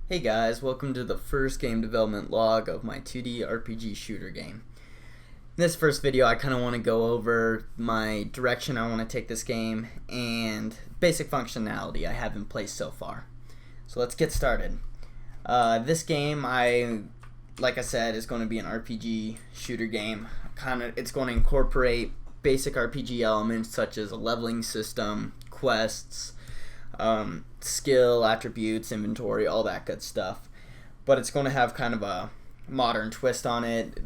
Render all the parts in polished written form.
Hey guys, welcome to the first game development log of my 2D RPG shooter game. In this first video, I kind of want to go over my direction I want to take this game and basic functionality I have in place so far. So let's get started. This game, like I said, is going to be an RPG shooter game. It's going to incorporate basic RPG elements such as a leveling system, quests, skill, attributes, inventory, all that good stuff. But it's going to have kind of a modern twist on it,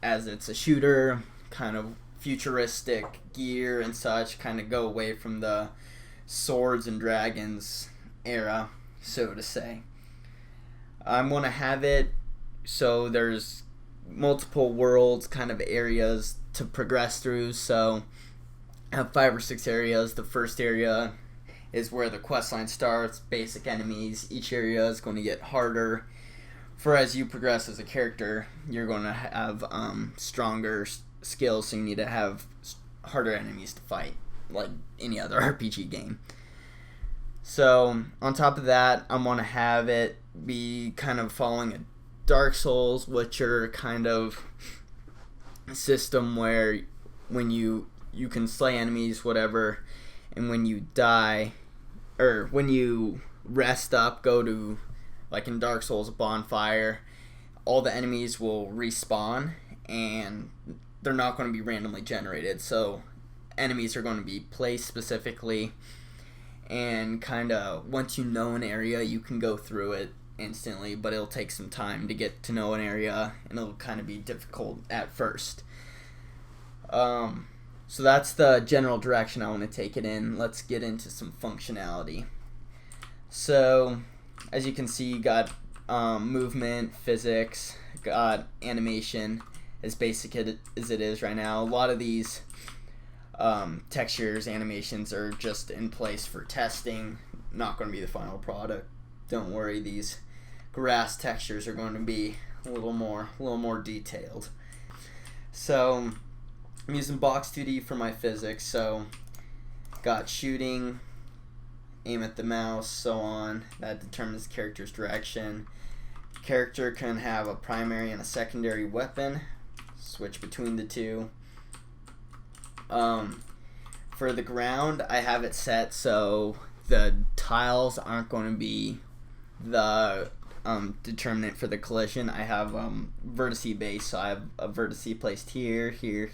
as it's a shooter, kind of futuristic gear and such, kind of go away from the swords and dragons era, so to say. I'm going to have it so there's multiple worlds, kind of areas to progress through. So I have 5 or 6 areas. The first area is where the quest line starts, basic enemies. Each area is going to get harder. For as you progress as a character, you're going to have stronger skills, so you need to have harder enemies to fight, like any other RPG game. So on top of that, I'm going to have it be kind of following a Dark Souls, which are kind of a system where when you can slay enemies, whatever, and when you die, or when you rest up, go to, like in Dark Souls, a bonfire, all the enemies will respawn, and they're not going to be randomly generated. So enemies are going to be placed specifically, and kind of once you know an area, you can go through it instantly, but it'll take some time to get to know an area, and it'll kind of be difficult at first. So that's the general direction I want to take it in. Let's get into some functionality. So, as you can see, you got movement, physics, got animation, as basic as it is right now. A lot of these textures, animations are just in place for testing, not going to be the final product. Don't worry, these grass textures are going to be a little more detailed. So I'm using Box 2D for my physics, so got shooting, aim at the mouse, so on. That determines the character's direction. Character can have a primary and a secondary weapon. Switch between the two. For the ground, I have it set so the tiles aren't going to be the determinant for the collision. I have vertice base, so I have a vertice placed here, here,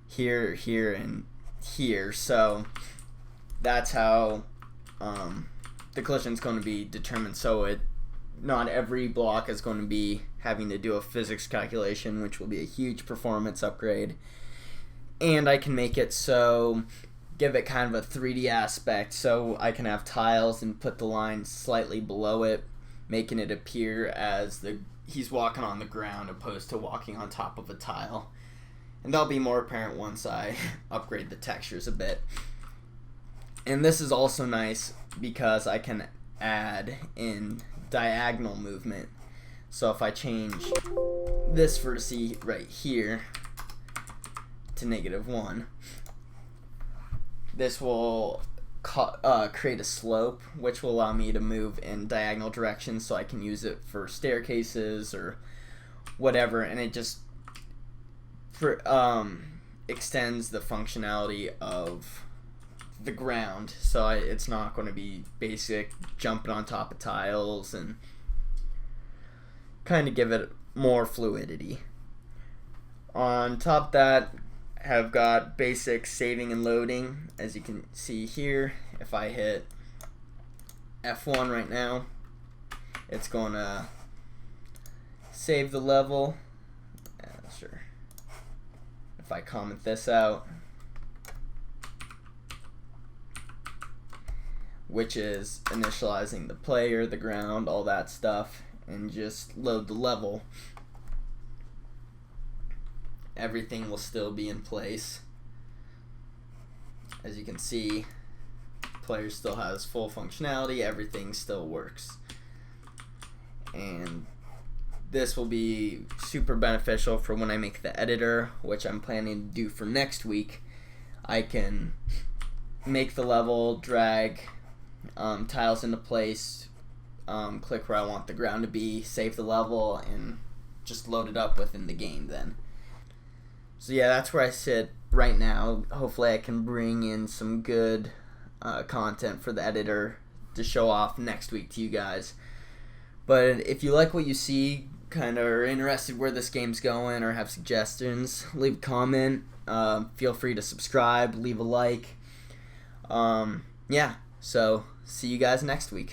here, and here. So that's how the collision is going to be determined. So not every block is going to be having to do a physics calculation, which will be a huge performance upgrade. And I can make it so, give it kind of a 3D aspect, so I can have tiles and put the line slightly below it, making it appear as he's walking on the ground opposed to walking on top of a tile. And that'll be more apparent once I upgrade the textures a bit. And this is also nice because I can add in diagonal movement. So if I change this vertice right here to -1, this will create a slope, which will allow me to move in diagonal directions, so I can use it for staircases or whatever, and it just extends the functionality of the ground, so it's not going to be basic jumping on top of tiles, and kind of give it more fluidity. On top of that, have got basic saving and loading. As you can see here, if I hit F1 right now, it's going to save the level. Sure. If I comment this out, which is initializing the player, the ground, all that stuff, and just load the level, everything will still be in place. As you can see, player still has full functionality, everything still works. And this will be super beneficial for when I make the editor, which I'm planning to do for next week. I can make the level, drag tiles into place, click where I want the ground to be, save the level, and just load it up within the game then. So yeah, that's where I sit right now. Hopefully I can bring in some good content for the editor to show off next week to you guys. But if you like what you see, kind of are interested where this game's going, or have suggestions, leave a comment. Feel free to subscribe, leave a like. Yeah, so see you guys next week.